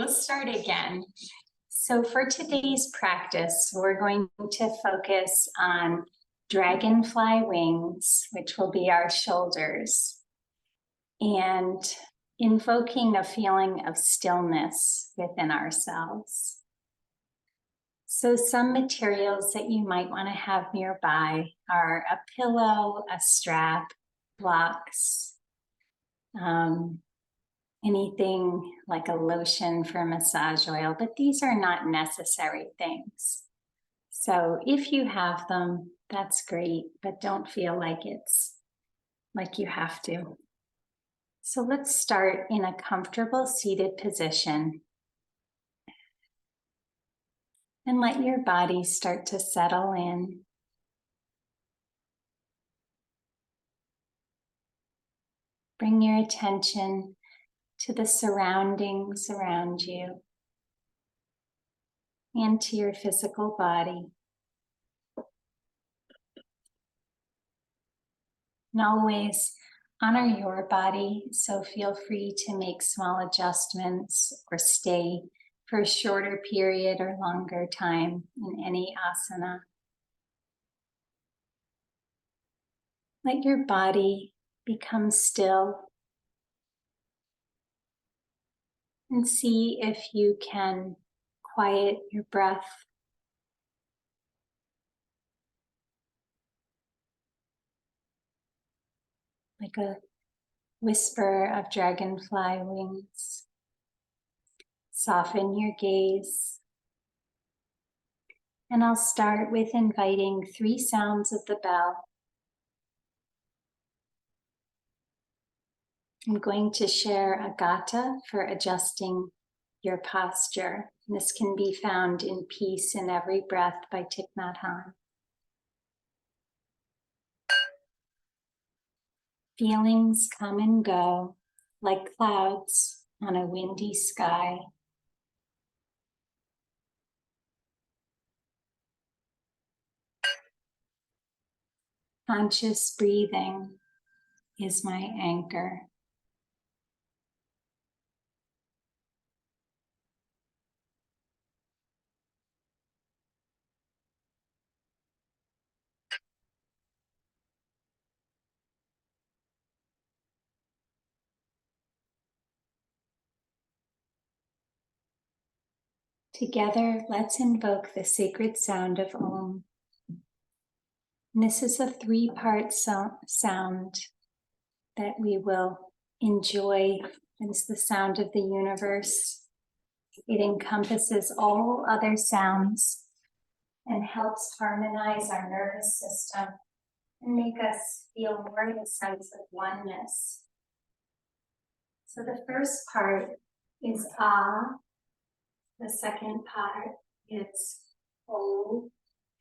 we'll start again. So for today's practice, we're going to focus on Dragonfly Wings, which will be our shoulders, and invoking a feeling of stillness within ourselves. So some materials that you might want to have nearby are a pillow, a strap, blocks, anything like a lotion for massage oil, but these are not necessary things. So if you have them, that's great, but don't feel like it's like you have to. So let's start in a comfortable seated position and let your body start to settle in. Bring your attention to the surroundings around you and to your physical body. And always honor your body, so feel free to make small adjustments or stay for a shorter period or longer time in any asana. Let your body become still and see if you can quiet your breath. Like a whisper of dragonfly wings. Soften your gaze. And I'll start with inviting 3 sounds of the bell. I'm going to share a gatha for adjusting your posture. This can be found in Peace in Every Breath by Thich Nhat Hanh. Feelings come and go like clouds on a windy sky. Conscious breathing is my anchor. Together, let's invoke the sacred sound of Om. And this is a 3-part sound that we will enjoy. It's the sound of the universe. It encompasses all other sounds and helps harmonize our nervous system and make us feel more of a sense of oneness. So the first part is Ah. The second part is O.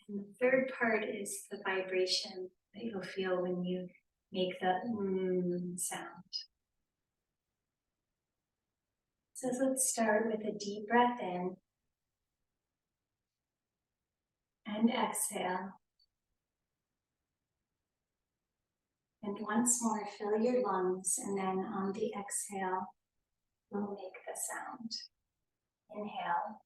And the third part is the vibration that you'll feel when you make the sound. So let's start with a deep breath in and exhale. And once more, fill your lungs, and then on the exhale, we'll make the sound. Inhale.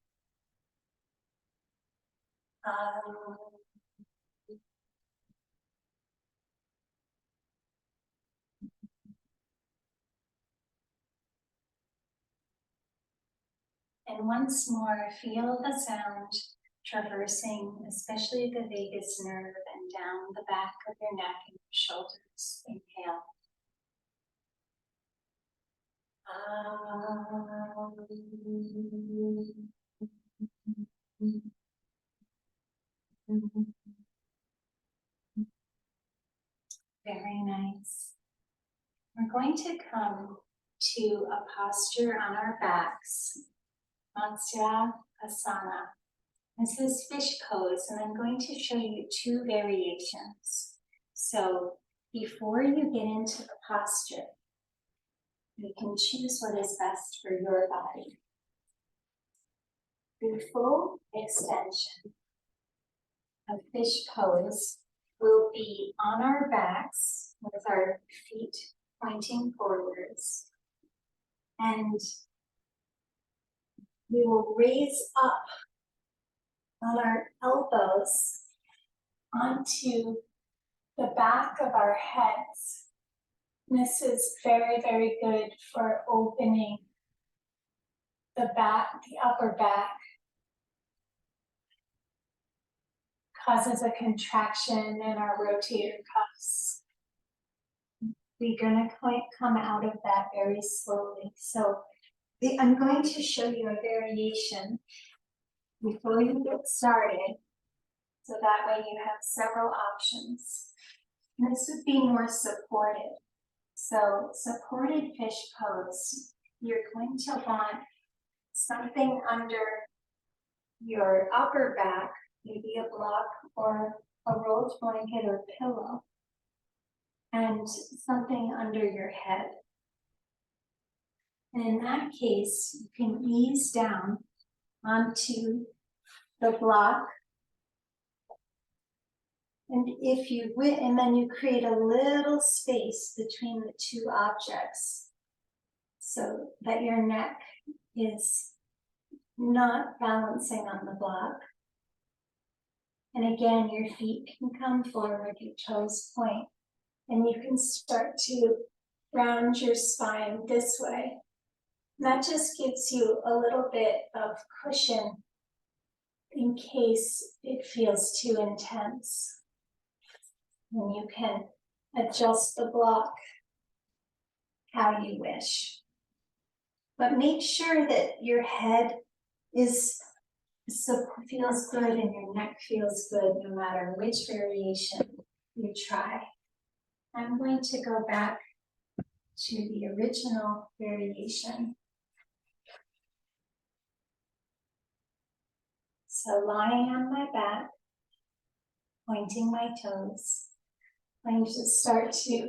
And once more, feel the sound traversing, especially the vagus nerve, and down the back of your neck and your shoulders. Inhale. Very nice. We're going to come to a posture on our backs, Matsya Asana. This is fish pose, and I'm going to show you 2 variations. So before you get into the posture, you can choose what is best for your body. The full extension of fish pose will be on our backs with our feet pointing forwards. And we will raise up on our elbows onto the back of our heads. This is very, very good for opening the back, the upper back. Causes a contraction in our rotator cuffs. We're going to come out of that very slowly. So I'm going to show you a variation before you get started, so that way you have several options. And this would be more supported. So supported fish pose, you're going to want something under your upper back, maybe a block or a rolled blanket or pillow, and something under your head. And in that case, you can ease down onto the block. And if you and then you create a little space between the two objects so that your neck is not balancing on the block. And again, your feet can come forward, your toes point, and you can start to round your spine this way. And that just gives you a little bit of cushion in case it feels too intense. And you can adjust the block how you wish. But make sure that your head feels good and your neck feels good no matter which variation you try. I'm going to go back to the original variation. So lying on my back, pointing my toes, I'm going to start to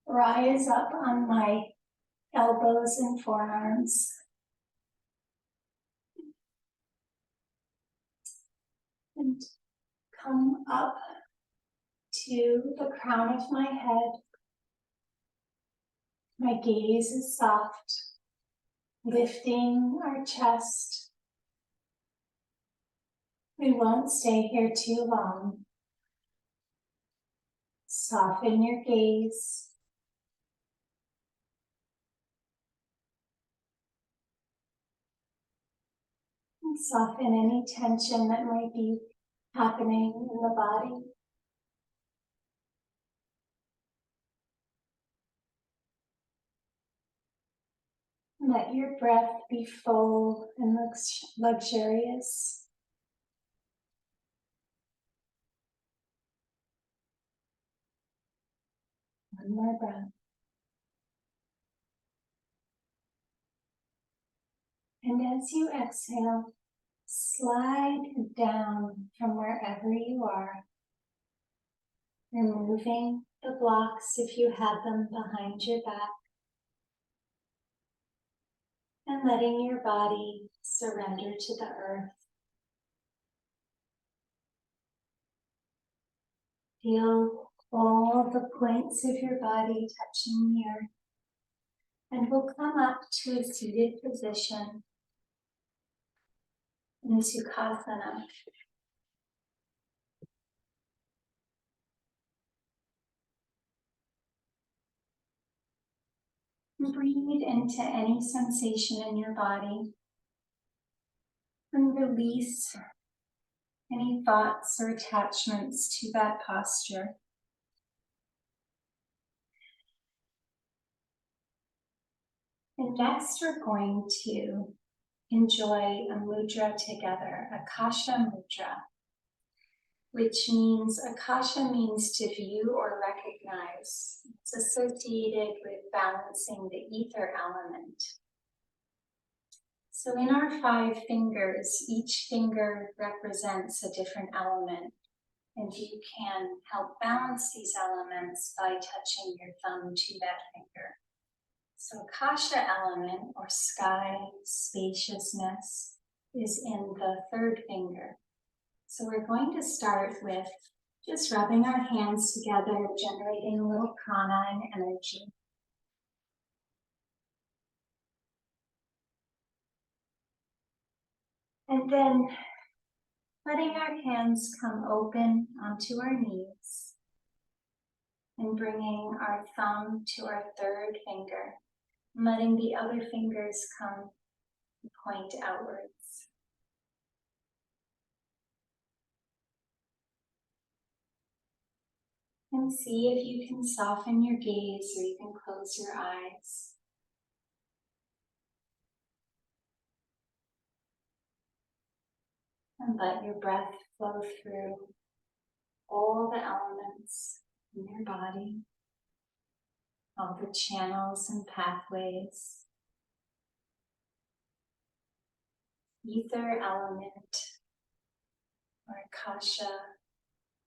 rise up on my elbows and forearms. And come up to the crown of my head. My gaze is soft, lifting our chest. We won't stay here too long. Soften your gaze. And soften any tension that might be happening in the body. Let your breath be full and luxurious. One more breath. And as you exhale, slide down from wherever you are, removing the blocks if you have them behind your back, and letting your body surrender to the earth. Feel all the points of your body touching the earth. And we'll come up to a seated position in Sukhasana. Breathe into any sensation in your body and release any thoughts or attachments to that posture. And next we're going to enjoy a mudra together, Akasha Mudra, which means, Akasha means to view or recognize. It's associated with balancing the ether element. So in our 5 fingers, each finger represents a different element, and you can help balance these elements by touching your thumb to that finger. So Akasha element, or sky, spaciousness, is in the 3rd finger. So we're going to start with just rubbing our hands together, generating a little prana and energy. And then letting our hands come open onto our knees and bringing our thumb to our third finger, and letting the other fingers come and point outwards. And see if you can soften your gaze or you can close your eyes. And let your breath flow through all the elements in your body, all the channels and pathways. Ether element or akasha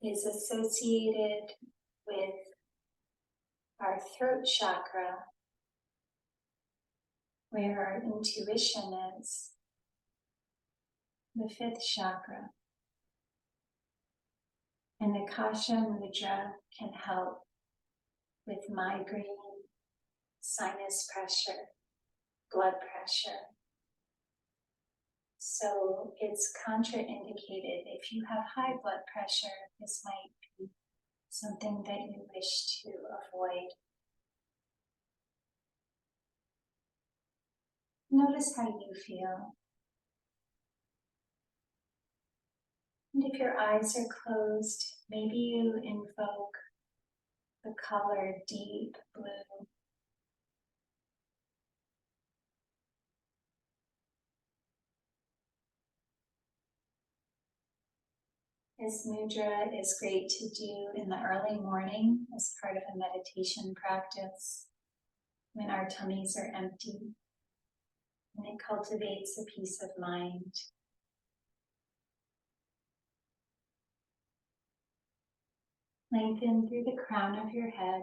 is associated with our throat chakra, where our intuition is, the fifth chakra. And akasha mudra can help with migraine, sinus pressure, blood pressure. So it's contraindicated. If you have high blood pressure, this might be something that you wish to avoid. Notice how you feel. And if your eyes are closed, maybe you invoke the color deep blue. This mudra is great to do in the early morning as part of a meditation practice when our tummies are empty, and it cultivates a peace of mind. Lengthen through the crown of your head.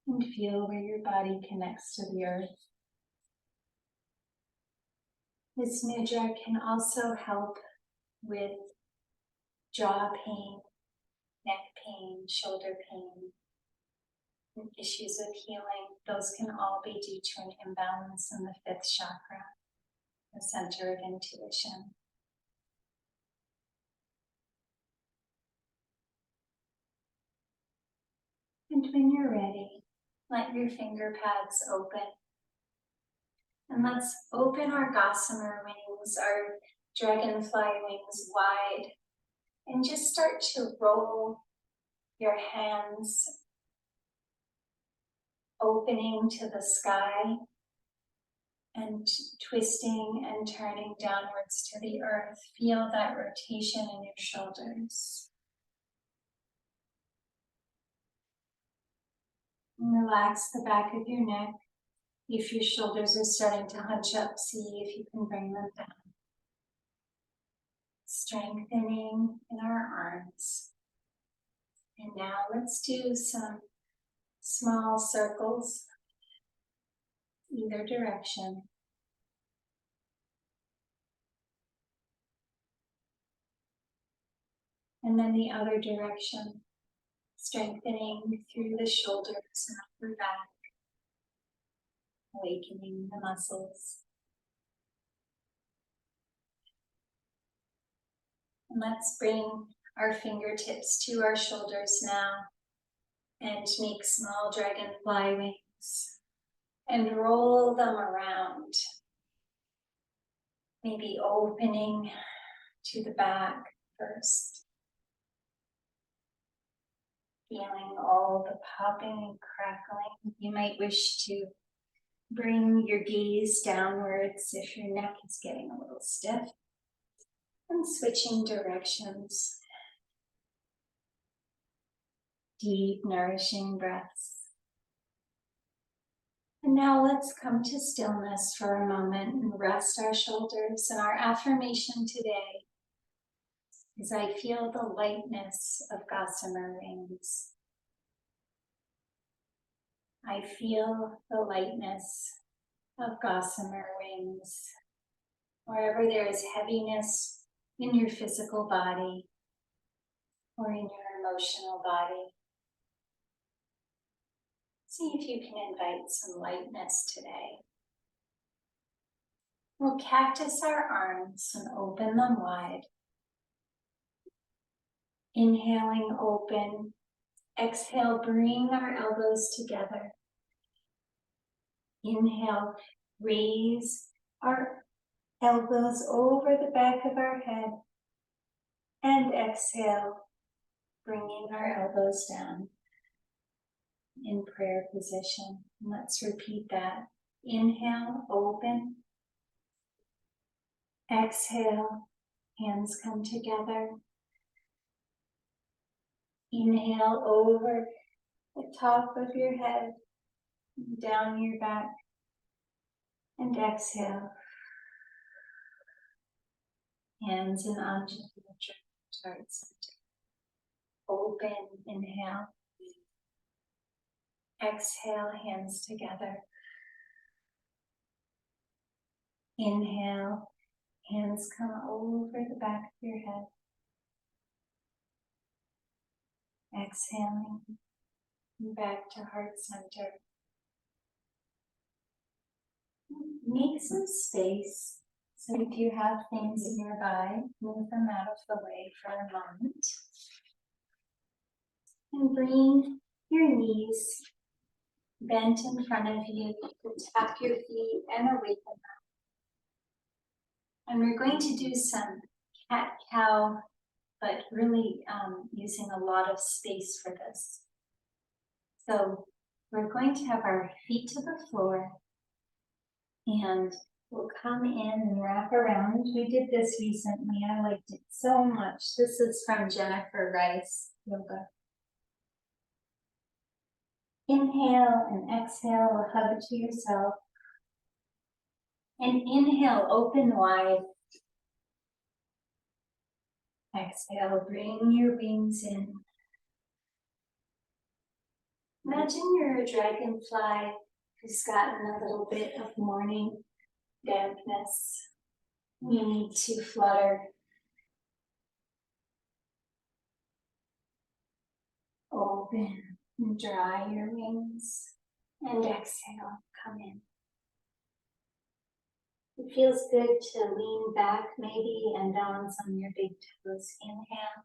And feel where your body connects to the earth. This mudra can also help with jaw pain, neck pain, shoulder pain, and issues of healing. Those can all be due to an imbalance in the fifth chakra, the center of intuition. And when you're ready, let your finger pads open. And let's open our gossamer wings, our dragonfly wings wide. And just start to roll your hands, opening to the sky and twisting and turning downwards to the earth. Feel that rotation in your shoulders. And relax the back of your neck. If your shoulders are starting to hunch up, see if you can bring them down. Strengthening in our arms. And now let's do some small circles, either direction. And then the other direction, strengthening through the shoulders and upper back, awakening the muscles. And let's bring our fingertips to our shoulders now and make small dragonfly wings and roll them around. Maybe opening to the back first. Feeling all the popping and crackling. You might wish to bring your gaze downwards if your neck is getting a little stiff. And switching directions. Deep, nourishing breaths. And now let's come to stillness for a moment and rest our shoulders. And our affirmation today is I feel the lightness of gossamer wings. I feel the lightness of gossamer wings. Wherever there is heaviness in your physical body or in your emotional body. See if you can invite some lightness today. We'll cactus our arms and open them wide. Inhaling, open. Exhale, bring our elbows together. Inhale, raise our elbows over the back of our head. And exhale, bringing our elbows down in prayer position. Let's repeat that. Inhale, open. Exhale, hands come together. Inhale over the top of your head, down your back. And exhale, hands and onto the heart center. Open, inhale. Exhale, hands together. Inhale, hands come over the back of your head. Exhaling, back to heart center. Make some space. So if you have things nearby, move them out of the way for a moment. And bring your knees bent in front of you. Tap your feet and awaken them. And we're going to do some cat-cow, but really using a lot of space for this. So we're going to have our feet to the floor and we'll come in and wrap around. We did this recently. I liked it so much. This is from Jennifer Rice Yoga. Inhale and exhale, a hug to yourself. And inhale, open wide. Exhale, bring your wings in. Imagine you're a dragonfly who's gotten a little bit of morning dampness. You need to flutter. Open and dry your wings. And exhale, come in. It feels good to lean back maybe and balance on your big toes. Inhale.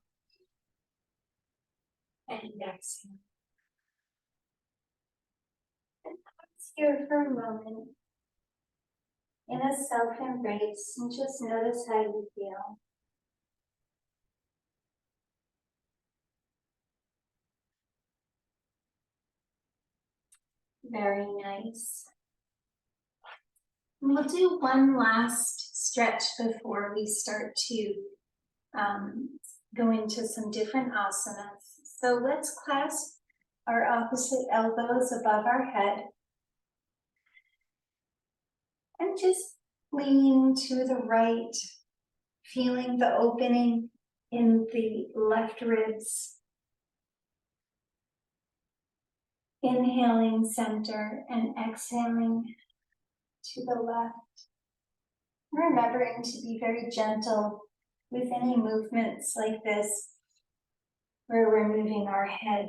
And exhale. And pause here for a moment in a self-embrace and just notice how you feel. Very nice. We'll do one last stretch before we start to go into some different asanas. So let's clasp our opposite elbows above our head. And just lean to the right, feeling the opening in the left ribs. Inhaling center and exhaling to the left. Remembering to be very gentle with any movements like this, where we're moving our head.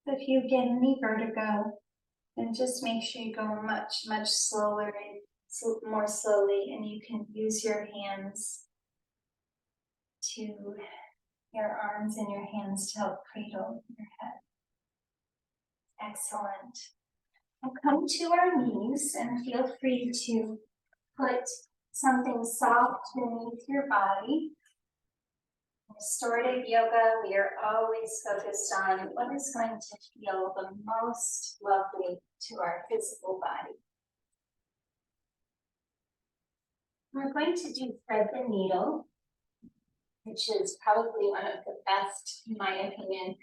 If you get any vertigo, then just make sure you go much, much slower and more slowly, and you can use your hands to, your arms and your hands to help cradle your head. Excellent. We'll come to our knees and feel free to put something soft beneath your body. Restorative yoga, we are always focused on what is going to feel the most lovely to our physical body. We're going to do thread the needle, which is probably one of the best, in my opinion,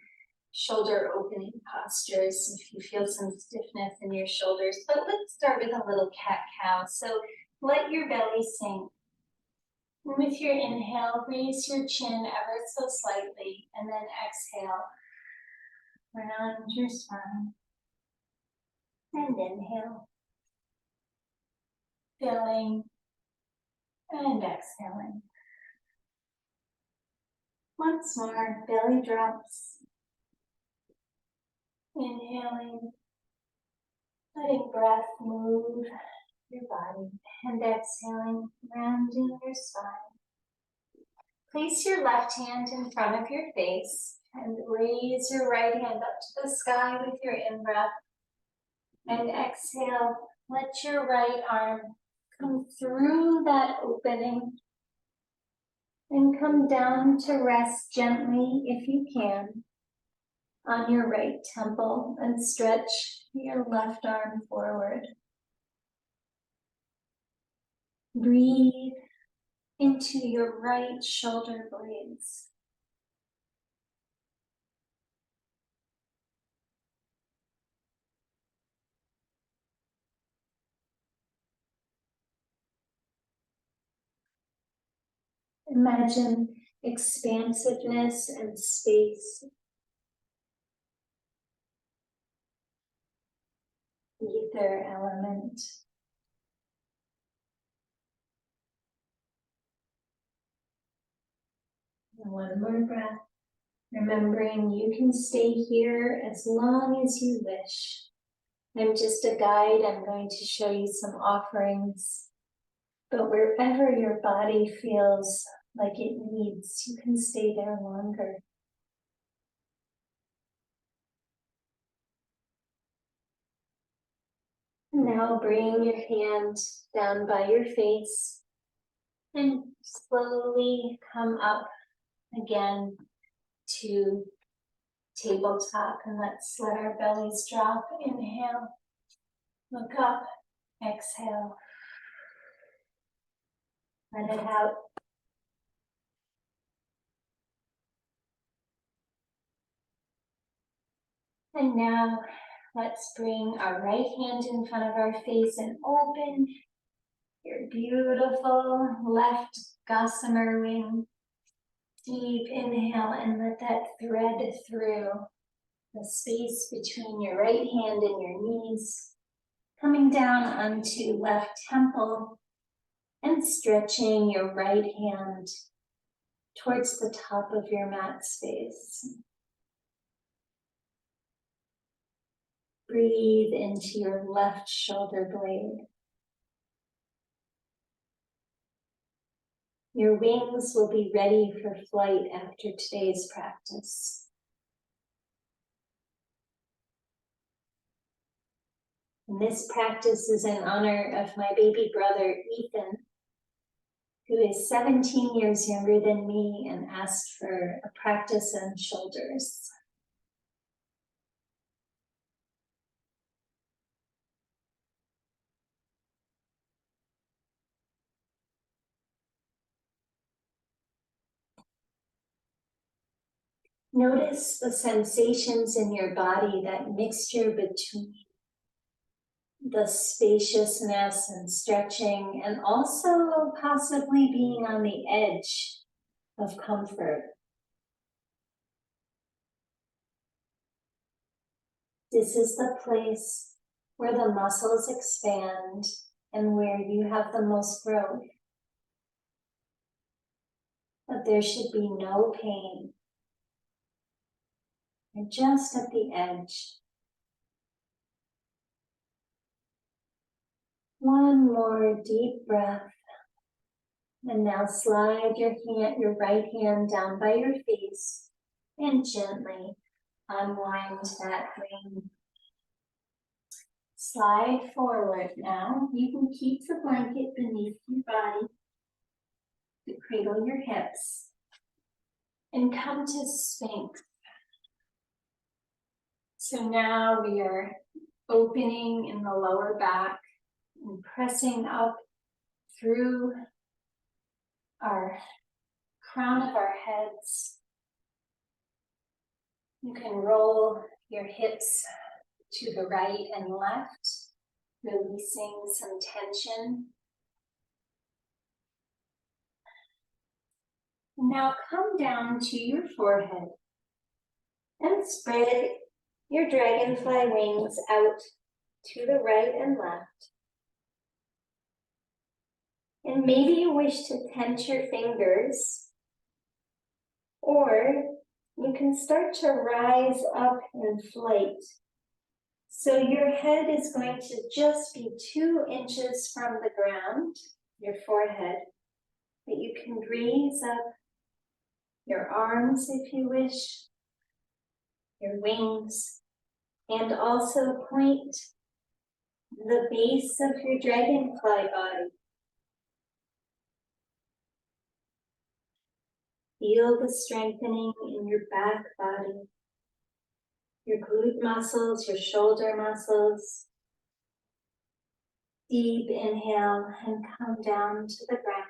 shoulder opening postures if you feel some stiffness in your shoulders. But let's start with a little cat-cow. So let your belly sink. And with your inhale, raise your chin ever so slightly, and then exhale. Round your spine. And inhale. Filling. And exhaling. Once more, belly drops. Inhaling, letting breath move your body, and exhaling, rounding your spine. Place your left hand in front of your face and raise your right hand up to the sky with your in-breath. And exhale, let your right arm come through that opening and come down to rest gently, if you can, on your right temple and stretch your left arm forward. Breathe into your right shoulder blades. Imagine expansiveness and space. Ether element. And one more breath. Remembering you can stay here as long as you wish. I'm just a guide. I'm going to show you some offerings. But wherever your body feels like it needs, you can stay there longer. Now bring your hand down by your face and slowly come up again to tabletop, and let's let our bellies drop. Inhale, look up, exhale, let it out. And now let's bring our right hand in front of our face and open your beautiful left gossamer wing. Deep inhale and let that thread through the space between your right hand and your knees, coming down onto left temple and stretching your right hand towards the top of your mat space. Breathe into your left shoulder blade. Your wings will be ready for flight after today's practice. And this practice is in honor of my baby brother, Ethan, who is 17 years younger than me and asked for a practice on shoulders. Notice the sensations in your body, that mixture between the spaciousness and stretching, and also possibly being on the edge of comfort. This is the place where the muscles expand and where you have the most growth. But there should be no pain. You're just at the edge. One more deep breath. And now slide your right hand down by your face and gently unwind that ring. Slide forward now. You can keep the blanket beneath your body to cradle your hips. And come to Sphinx. So now we are opening in the lower back and pressing up through our crown of our heads. You can roll your hips to the right and left, releasing some tension. Now come down to your forehead and spread your dragonfly wings out to the right and left. And maybe you wish to tense your fingers, or You can start to rise up and inflate. So your head is going to just be 2 inches from the ground, your forehead, but you can raise up your arms if you wish, your wings, and also point the base of your dragonfly body. Feel the strengthening in your back body, your glute muscles, your shoulder muscles. Deep inhale and come down to the ground.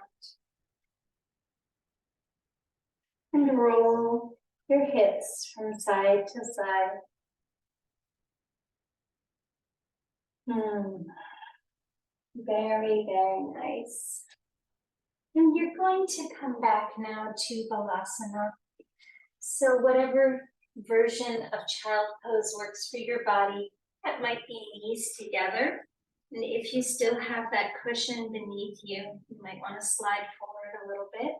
And roll your hips from side to side. Very, very nice. And you're going to come back now to Balasana. So whatever version of child pose works for your body, that might be knees together. And if you still have that cushion beneath you, you might want to slide forward a little bit.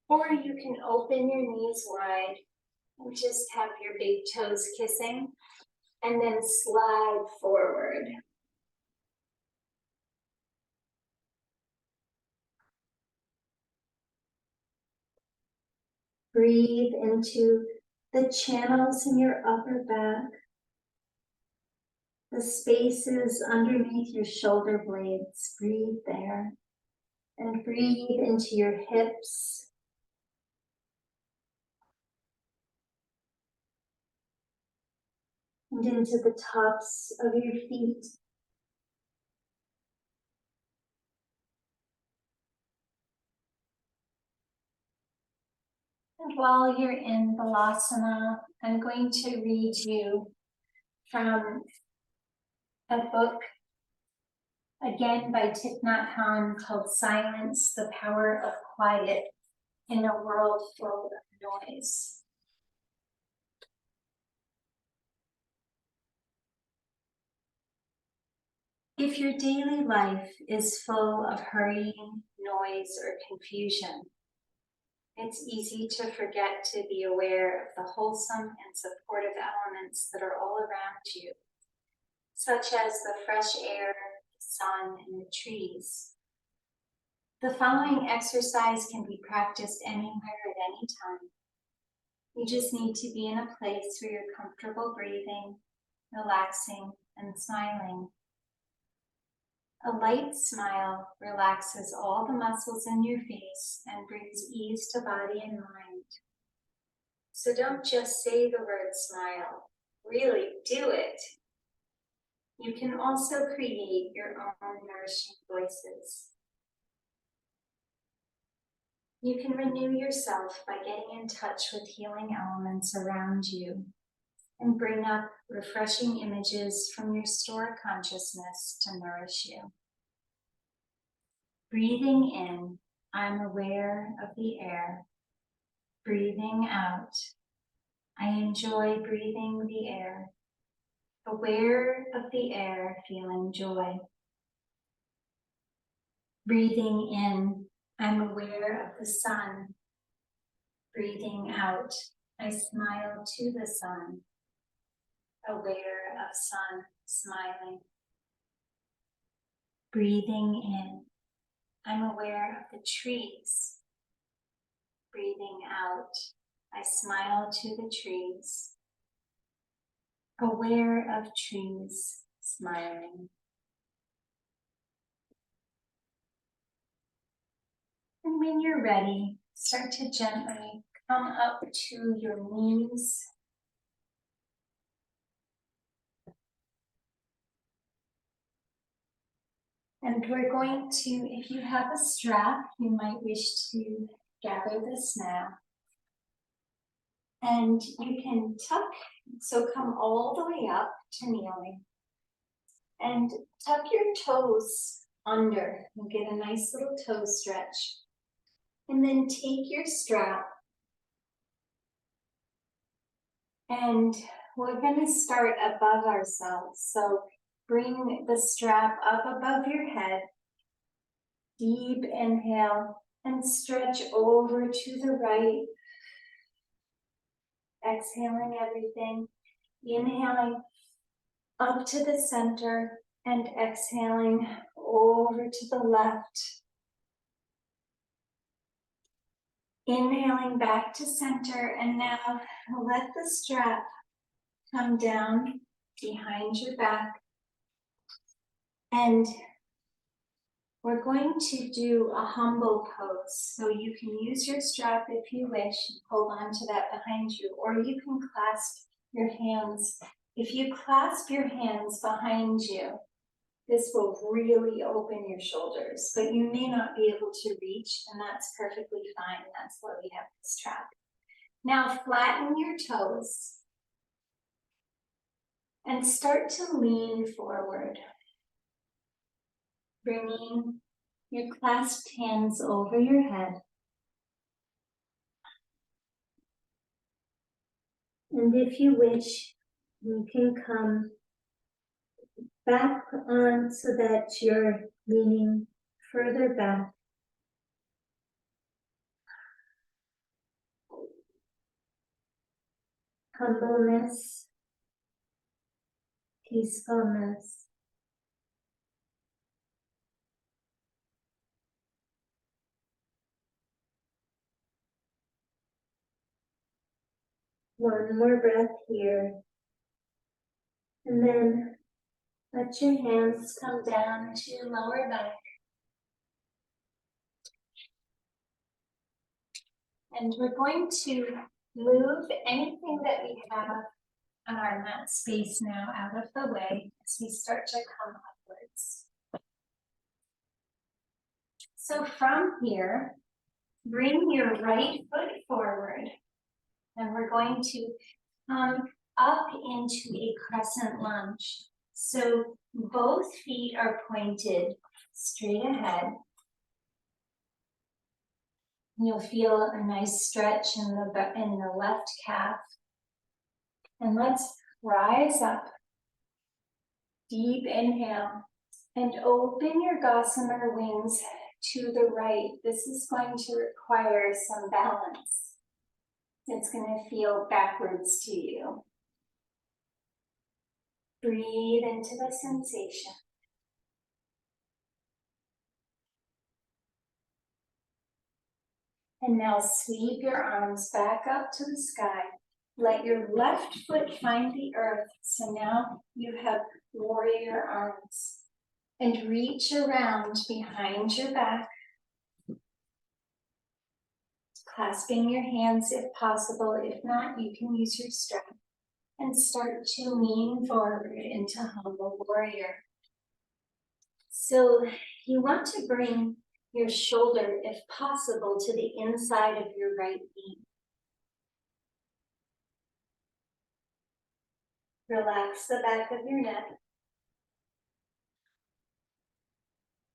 Or you can open your knees wide and just have your big toes kissing and then slide forward. Breathe into the channels in your upper back, the spaces underneath your shoulder blades. Breathe there. And breathe into your hips. And into the tops of your feet. And while you're in Balasana, I'm going to read you from a book, again by Thich Nhat Hanh, called Silence, the Power of Quiet in a World Full of Noise. If your daily life is full of hurrying, noise, or confusion, it's easy to forget to be aware of the wholesome and supportive elements that are all around you, such as the fresh air, the sun, and the trees. The following exercise can be practiced anywhere at any time. You just need to be in a place where you're comfortable breathing, relaxing, and smiling. A light smile relaxes all the muscles in your face and brings ease to body and mind. So don't just say the word smile, really do it. You can also create your own nourishing voices. You can renew yourself by getting in touch with healing elements around you and bring up refreshing images from your stored consciousness to nourish you. Breathing in, I'm aware of the air. Breathing out, I enjoy breathing the air. Aware of the air, feeling joy. Breathing in, I'm aware of the sun. Breathing out, I smile to the sun. Aware of sun, smiling. Breathing in, I'm aware of the trees. Breathing out, I smile to the trees. Aware of trees, smiling. And when you're ready, start to gently come up to your knees. And we're going to, if you have a strap, you might wish to gather this now. And you can tuck, so come all the way up to kneeling. And tuck your toes under and get a nice little toe stretch. And then take your strap. And we're going to start above ourselves. So bring the strap up above your head. Deep inhale and stretch over to the right. exhaling everything, inhaling up to the center and exhaling over to the left. Inhaling back to center, and now let the strap come down behind your back. And we're going to do a humble pose. So you can use your strap if you wish, hold on to that behind you, or you can clasp your hands. If you clasp your hands behind you, this will really open your shoulders, but you may not be able to reach, and that's perfectly fine. That's why we have the strap. Now flatten your toes and start to lean forward, bringing your clasped hands over your head. And if you wish, you can come back on so that you're leaning further back. Humbleness, peacefulness. One more breath here. And then let your hands come down to your lower back. And we're going to move anything that we have on our mat space now out of the way as we start to come upwards. So from here, bring your right foot forward, and we're going to come up into a crescent lunge. So both feet are pointed straight ahead. You'll feel a nice stretch in the left calf. And let's rise up. Deep inhale and open your gossamer wings to the right. This is going to require some balance. It's going to feel backwards to you. Breathe into the sensation. And now sweep your arms back up to the sky. Let your left foot find the earth. So now you have warrior arms. And reach around behind your back, clasping your hands if possible. If not, you can use your strap. And start to lean forward into humble warrior. So you want to bring your shoulder, if possible, to the inside of your right knee. Relax the back of your neck.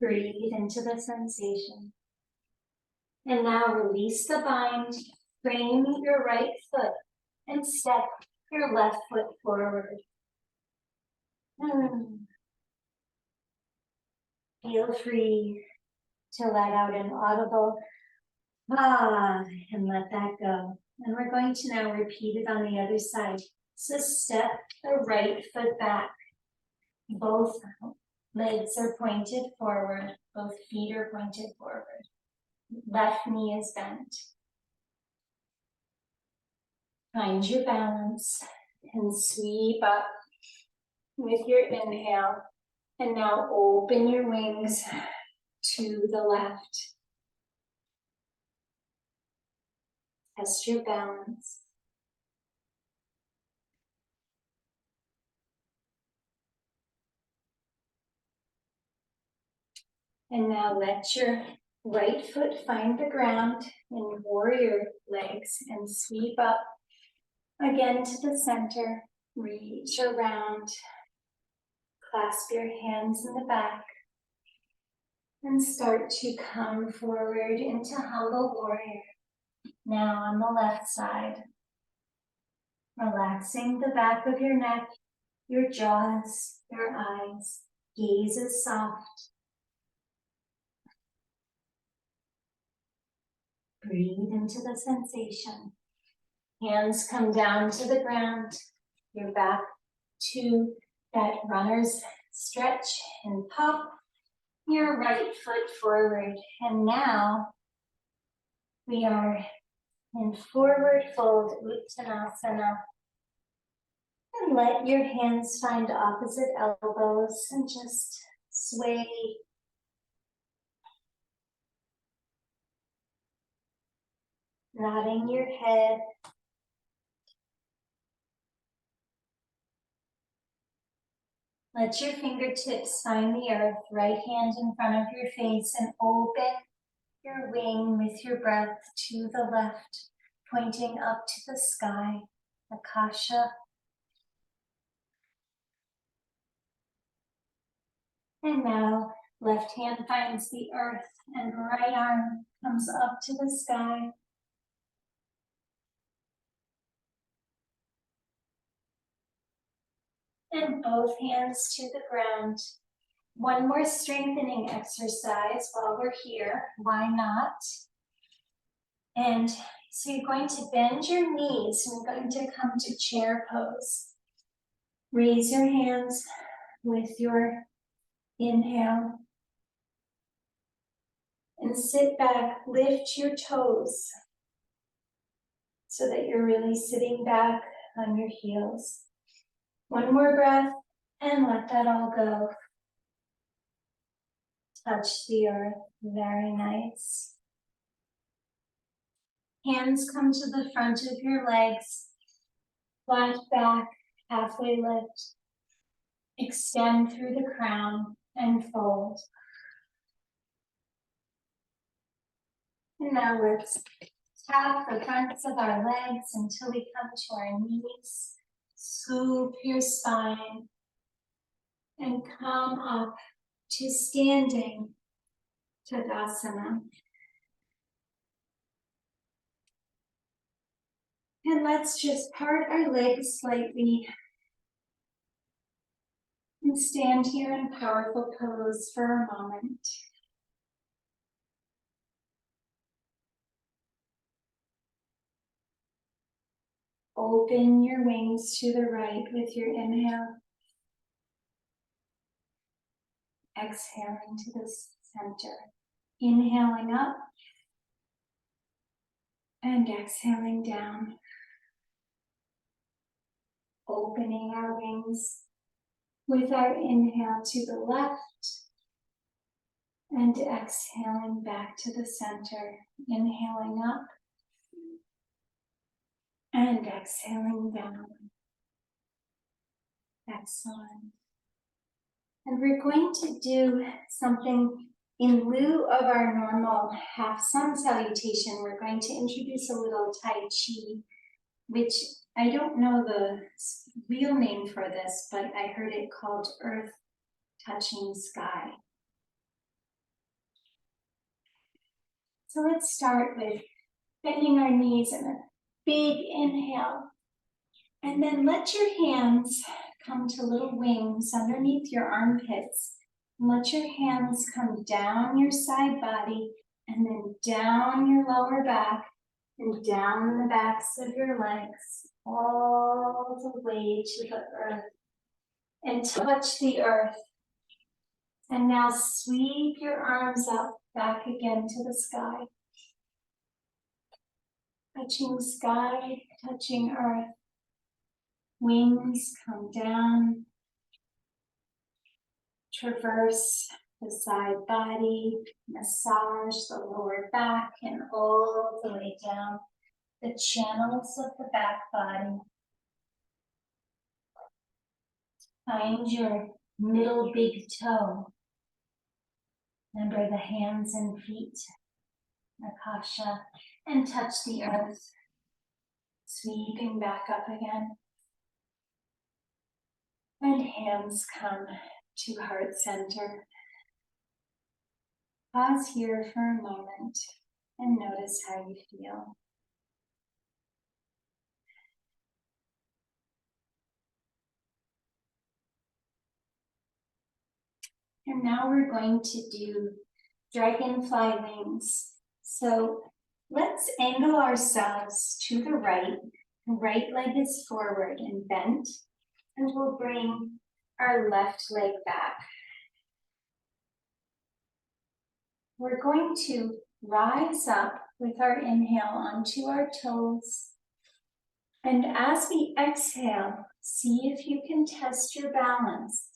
Breathe into the sensation. And now release the bind, frame your right foot, and step your left foot forward. Feel free to let out an audible ah, and let that go. And we're going to now repeat it on the other side. So step the right foot back. Both legs are pointed forward. Both feet are pointed forward. Left knee is bent. Find your balance and sweep up with your inhale. And now open your wings to the left. Test your balance. And now let your right foot find the ground in warrior legs and sweep up again to the center. Reach around. Clasp your hands in the back. And start to come forward into humble warrior. Now on the left side. Relaxing the back of your neck, your jaws, your eyes. Gaze is soft. Breathe into the sensation. Hands come down to the ground. You're back to that runner's stretch and pop your right foot forward. And now we are in forward fold Uttanasana. And let your hands find opposite elbows and just sway. Nodding your head. Let your fingertips find the earth, right hand in front of your face, and open your wing with your breath to the left, pointing up to the sky, Akasha. And now, left hand finds the earth, and right arm comes up to the sky. And both hands to the ground. One more strengthening exercise while we're here. Why not? And so you're going to bend your knees and we're going to come to chair pose. Raise your hands with your inhale. And sit back, lift your toes so that you're really sitting back on your heels. One more breath and let that all go. Touch the earth, very nice. Hands come to the front of your legs, flat back, halfway lift. Extend through the crown and fold. And now let's tap the fronts of our legs until we come to our knees. Scoop your spine and come up to standing Tadasana. And let's just part our legs slightly and stand here in powerful pose for a moment. Open your wings to the right with your inhale. Exhaling to the center. Inhaling up and exhaling down. Opening our wings with our inhale to the left and exhaling back to the center. Inhaling up and exhaling down. Excellent. And we're going to do something in lieu of our normal half sun salutation. We're going to introduce a little Tai Chi, which I don't know the real name for this, but I heard it called earth touching sky. So let's start with bending our knees and a big inhale. And then let your hands come to little wings underneath your armpits. And let your hands come down your side body and then down your lower back and down the backs of your legs, all the way to the earth. And touch the earth. And now sweep your arms up, back again to the sky. Touching sky, touching earth. Wings come down. Traverse the side body, massage the lower back and all the way down the channels of the back body. Find your middle big toe. Remember the hands and feet, Akasha, and touch the earth, sweeping back up again. And hands come to heart center. Pause here for a moment and notice how you feel. And now we're going to do Dragonfly Wings. So let's angle ourselves to the right Right leg is forward and bent, and we'll bring our left leg back. We're going to rise up with our inhale onto our toes. And as we exhale, see if you can test your balance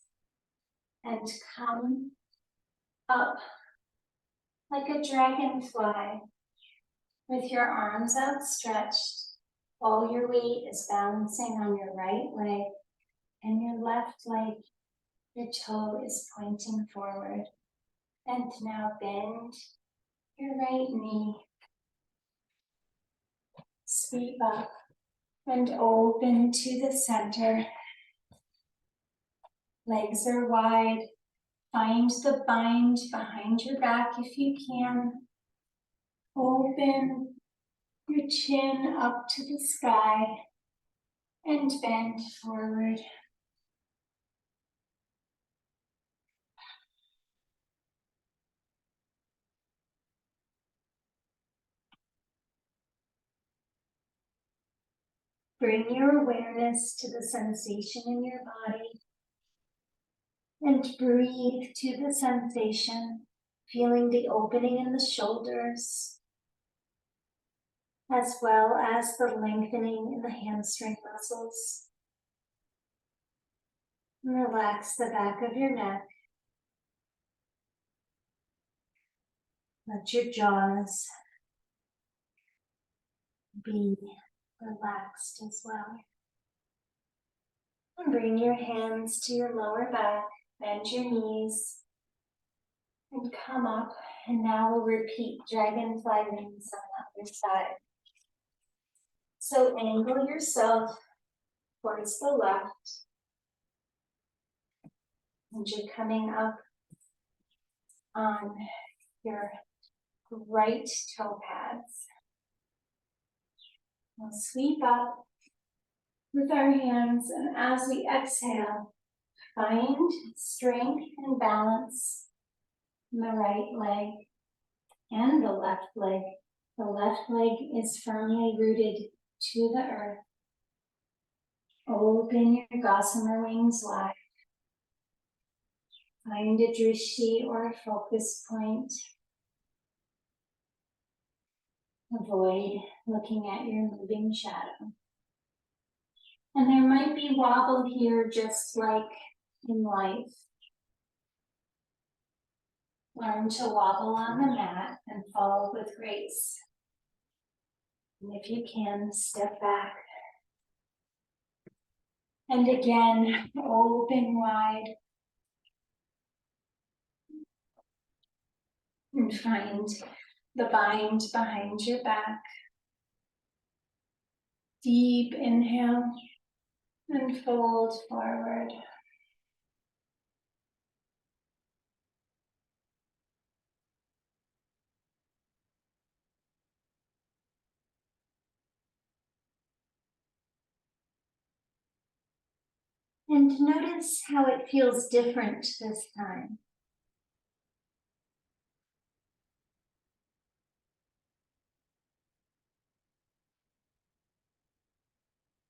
and come up like a dragonfly with your arms outstretched. All your weight is balancing on your right leg, and your left leg, your toe is pointing forward. And now bend your right knee. Sweep up and open to the center. Legs are wide. Find the bind behind your back if you can. Open your chin up to the sky and bend forward. Bring your awareness to the sensation in your body and breathe to the sensation, feeling the opening in the shoulders, as well as the lengthening in the hamstring muscles. Relax the back of your neck. Let your jaws be relaxed as well. And bring your hands to your lower back, bend your knees, and come up. And now we'll repeat Dragonfly Wings on the other side. So angle yourself towards the left, and you're coming up on your right toe pads. We'll sweep up with our hands, and as we exhale, find strength and balance in the right leg and the left leg. The left leg is firmly rooted to the earth. Open your gossamer wings wide. Find a drishti or a focus point. Avoid looking at your moving shadow. And there might be wobble here, just like in life. Learn to wobble on the mat and fall with grace. And if you can, step back. And again, open wide. And find the bind behind your back. Deep inhale and fold forward. And notice how it feels different this time.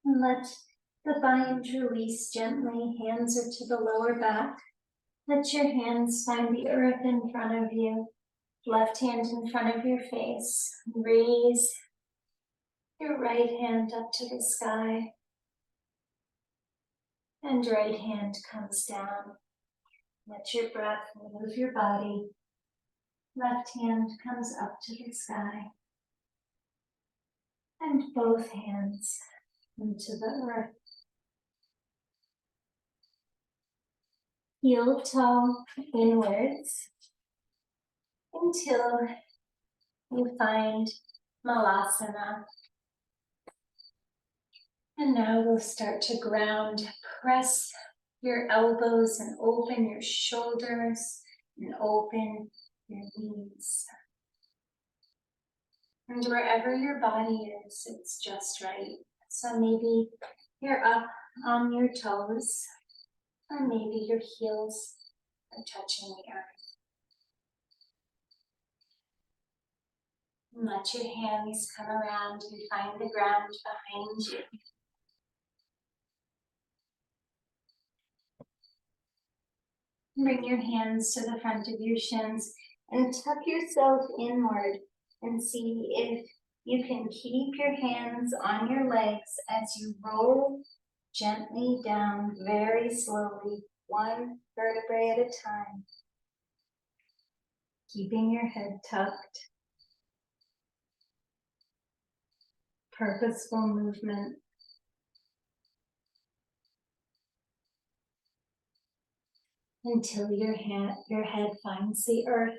And let the bind release gently. Hands are to the lower back. Let your hands find the earth in front of you. Left hand in front of your face. Raise your right hand up to the sky. And right hand comes down. Let your breath move your body. Left hand comes up to the sky. And both hands into the earth. Heel toe inwards until you find Malasana. And now we'll start to ground. Press your elbows and open your shoulders and open your knees. And wherever your body is, it's just right. So maybe you're up on your toes, or maybe your heels are touching the earth. And let your hands come around and find the ground behind you. Bring your hands to the front of your shins and tuck yourself inward and see if you can keep your hands on your legs as you roll gently down very slowly, one vertebrae at a time. Keeping your head tucked. Purposeful movement. Until your head finds the earth.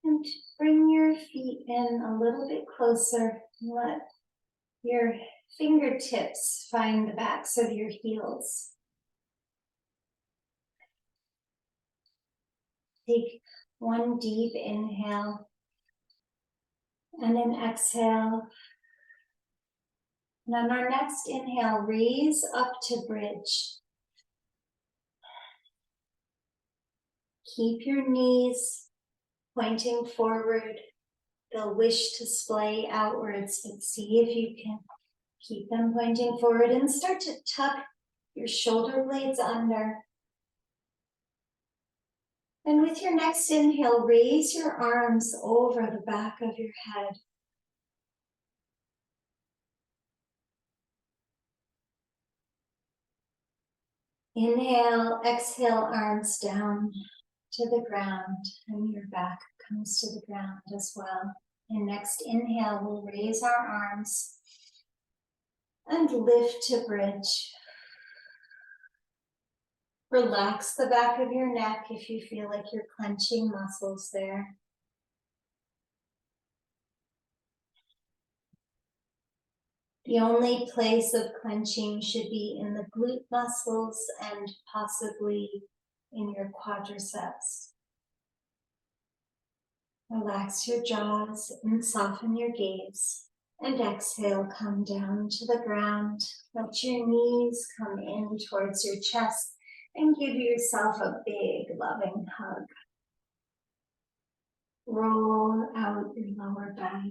And bring your feet in a little bit closer. Let your fingertips find the backs of your heels. Take one deep inhale and an exhale. And on our next inhale, raise up to bridge. Keep your knees pointing forward. They'll wish to splay outwards, but see if you can keep them pointing forward and start to tuck your shoulder blades under. And with your next inhale, raise your arms over the back of your head. Inhale, exhale, arms down to the ground, and your back comes to the ground as well. And next inhale, we'll raise our arms and lift to bridge. Relax the back of your neck if you feel like you're clenching muscles there. The only place of clenching should be in the glute muscles and possibly in your quadriceps. Relax your jaws and soften your gaze. And exhale, come down to the ground. Let your knees come in towards your chest and give yourself a big loving hug. Roll out your lower back.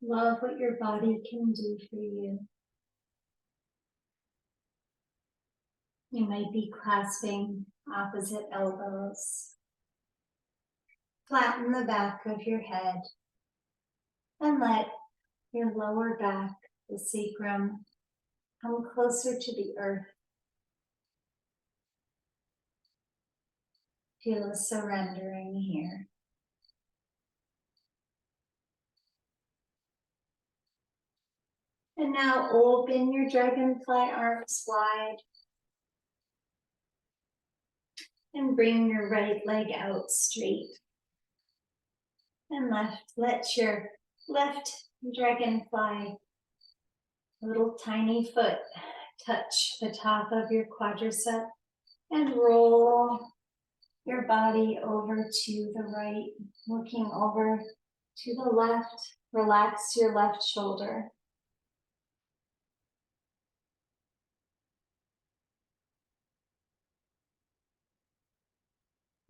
Love what your body can do for you. You might be clasping opposite elbows. Flatten the back of your head and let your lower back, the sacrum, come closer to the earth. Feel a surrendering here. And now open your dragonfly arms wide. And bring your right leg out straight. And let your left dragonfly, little tiny foot, touch the top of your quadricep. And roll your body over to the right, looking over to the left. Relax your left shoulder.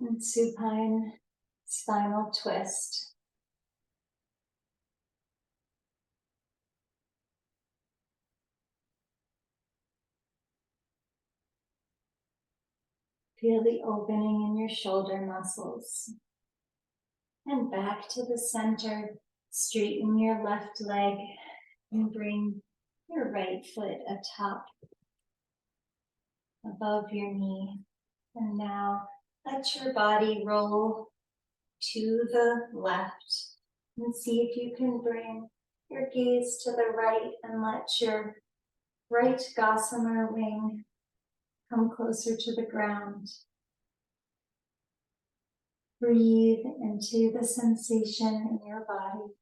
And supine spinal twist. Feel the opening in your shoulder muscles. And back to the center. Straighten your left leg and bring your right foot atop above your knee. And now let your body roll to the left and see if you can bring your gaze to the right and let your right gossamer wing come closer to the ground. Breathe into the sensation in your body.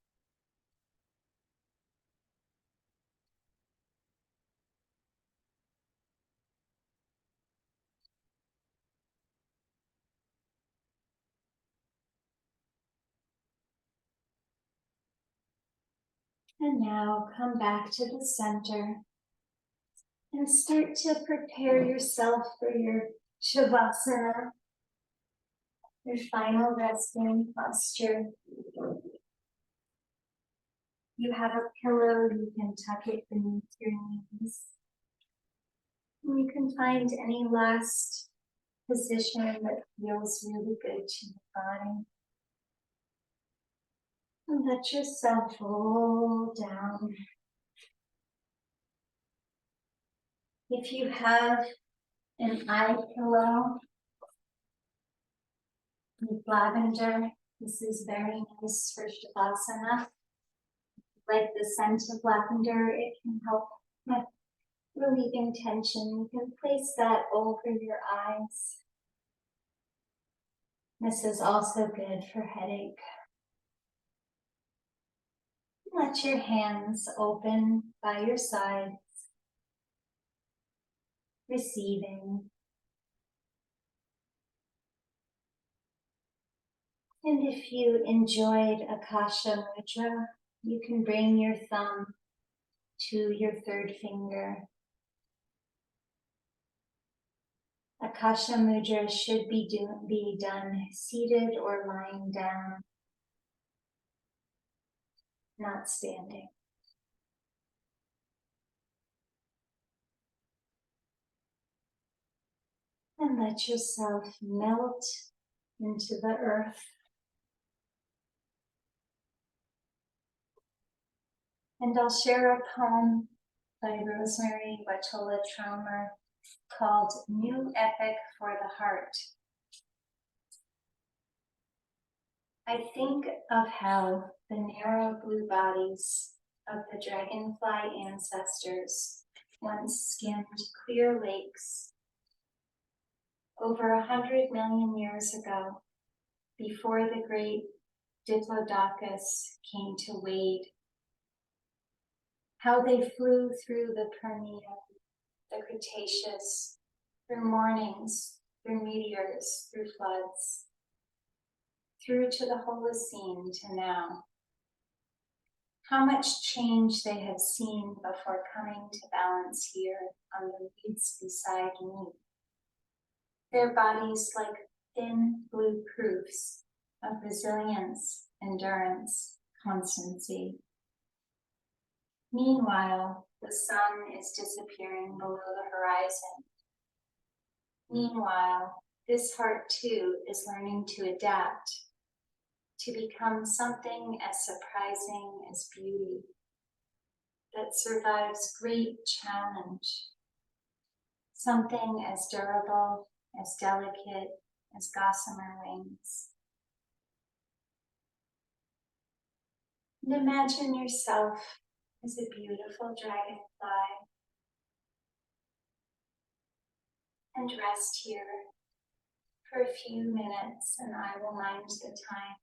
And now come back to the center and start to prepare yourself for your Shavasana, Your final resting posture. You have a pillow, you can tuck it beneath your knees. And you can find any last position that feels really good to your body. And let yourself roll down. If you have an eye pillow with lavender, this is very nice for Shavasana. Like the scent of lavender, it can help with relieving tension. You can place that over your eyes. This is also good for headache. Let your hands open by your sides, receiving. And if you enjoyed Akasha Mudra, you can bring your thumb to your third finger. Akasha Mudra should be done seated or lying down, not standing. And let yourself melt into the earth. And I'll share a poem by Rosemary Watola Traumer called New Epic for the Heart. I think of how the narrow blue bodies of the dragonfly ancestors once skimmed clear lakes over 100 million years ago, before the great Diplodocus came to wade. How they flew through the Permian, the Cretaceous, through mornings, through meteors, through floods, through to the Holocene to now. How much change they have seen before coming to balance here on the reeds beside me. Their bodies like thin blue proofs of resilience, endurance, constancy. Meanwhile, the sun is disappearing below the horizon. Meanwhile, this heart too is learning to adapt, to become something as surprising as beauty, that survives great challenge, something as durable, as delicate as gossamer wings. And imagine yourself as a beautiful dragonfly, and rest here for a few minutes, and I will mind the time.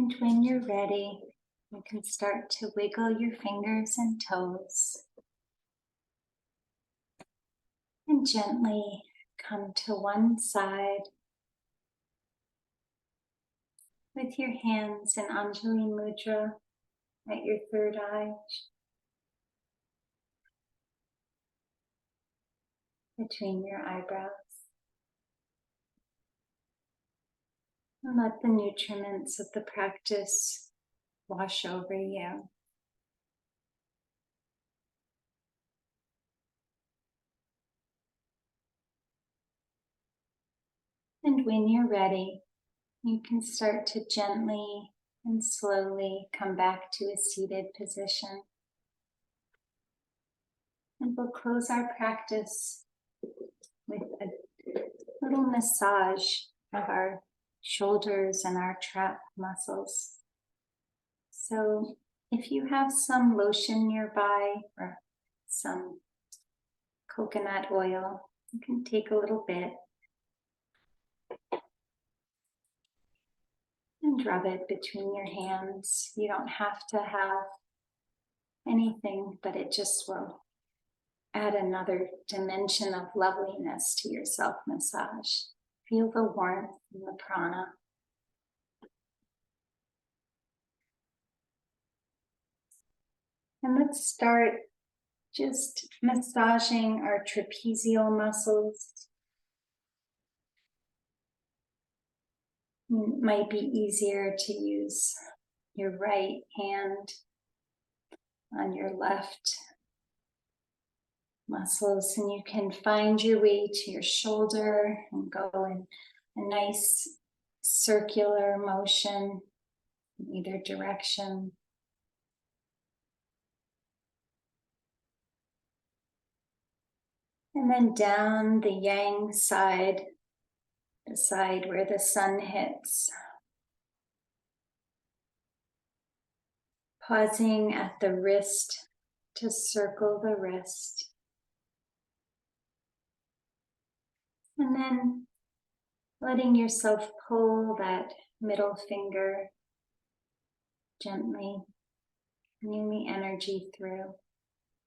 And when you're ready, you can start to wiggle your fingers and toes. And gently come to one side with your hands in Anjali Mudra at your third eye, between your eyebrows. And let the nutriments of the practice wash over you. And when you're ready, you can start to gently and slowly come back to a seated position. And we'll close our practice with a little massage of our shoulders and our trap muscles. So if you have some lotion nearby or some coconut oil, you can take a little bit and rub it between your hands. You don't have to have anything, but it just will add another dimension of loveliness to your self-massage. Feel the warmth and the prana. And let's start just massaging our trapezial muscles. It might be easier to use your right hand on your left muscles, and you can find your way to your shoulder and go in a nice circular motion in either direction. And then down the yang side, the side where the sun hits. Pausing at the wrist to circle the wrist. And then letting yourself pull that middle finger gently, bringing the energy through.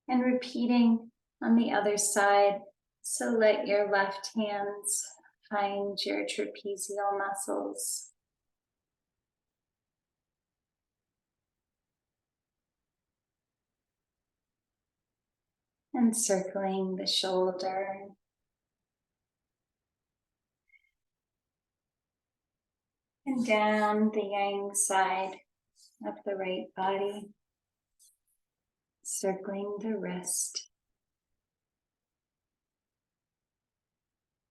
And repeating on the other side. So let your left hands find your trapezial muscles. And circling the shoulder. And down the yang side of the right body. Circling the wrist.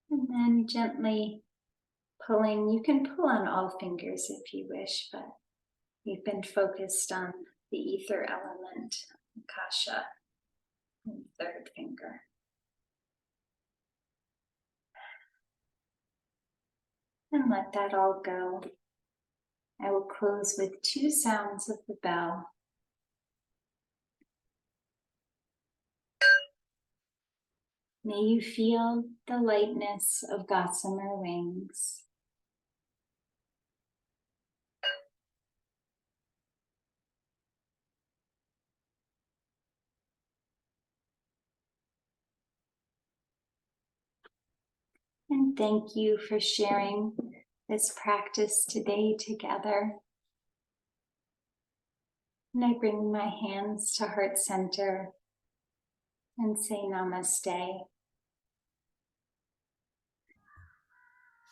And then gently pulling. You can pull on all fingers if you wish, but we've been focused on the ether element, Akasha, and third finger. And let that all go. I will close with 2 sounds of the bell. May you feel the lightness of gossamer wings. And thank you for sharing this practice today together. And I bring my hands to heart center and say namaste.